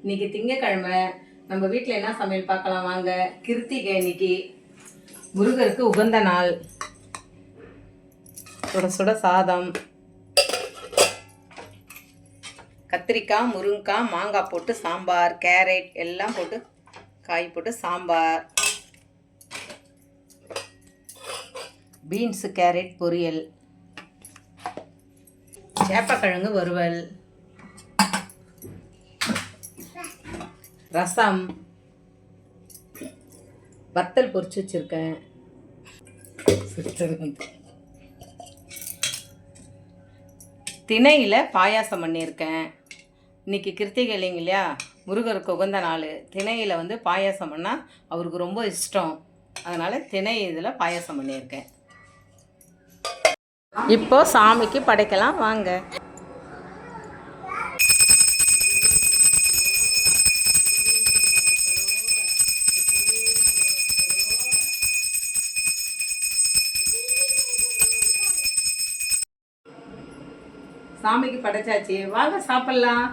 இன்னைக்கு திங்கக்கிழமை. நம்ம வீட்டில் என்ன சமையல் பார்க்கலாம் வாங்க. கிருத்திகை இன்னைக்கு, முருகருக்கு உகந்த நாள். சுட சுட சாதம், கத்திரிக்காய், முருங்கைக்காய், மாங்காய் போட்டு சாம்பார், கேரட் எல்லாம் போட்டு காய் போட்டு சாம்பார், பீன்ஸு கேரட் பொரியல், சேப்பக்கிழங்கு வறுவல், ரசம், வத்தல் பொரிச்சு வச்சுருக்கேன். திணையில் பாயாசம் பண்ணியிருக்கேன். இன்றைக்கி கிருத்திகை இல்லைங்க இல்லையா, முருகருக்கு உகந்த நாள். திணையில் வந்து பாயாசம் பண்ணால் அவருக்கு ரொம்ப இஷ்டம். அதனால் திணை இதில் பாயாசம் பண்ணியிருக்கேன். இப்போ சாமிக்கு படைக்கலாம் வாங்க. சாமிக்கு படைச்சாச்சு, வாங்க சாப்பிடலாம்.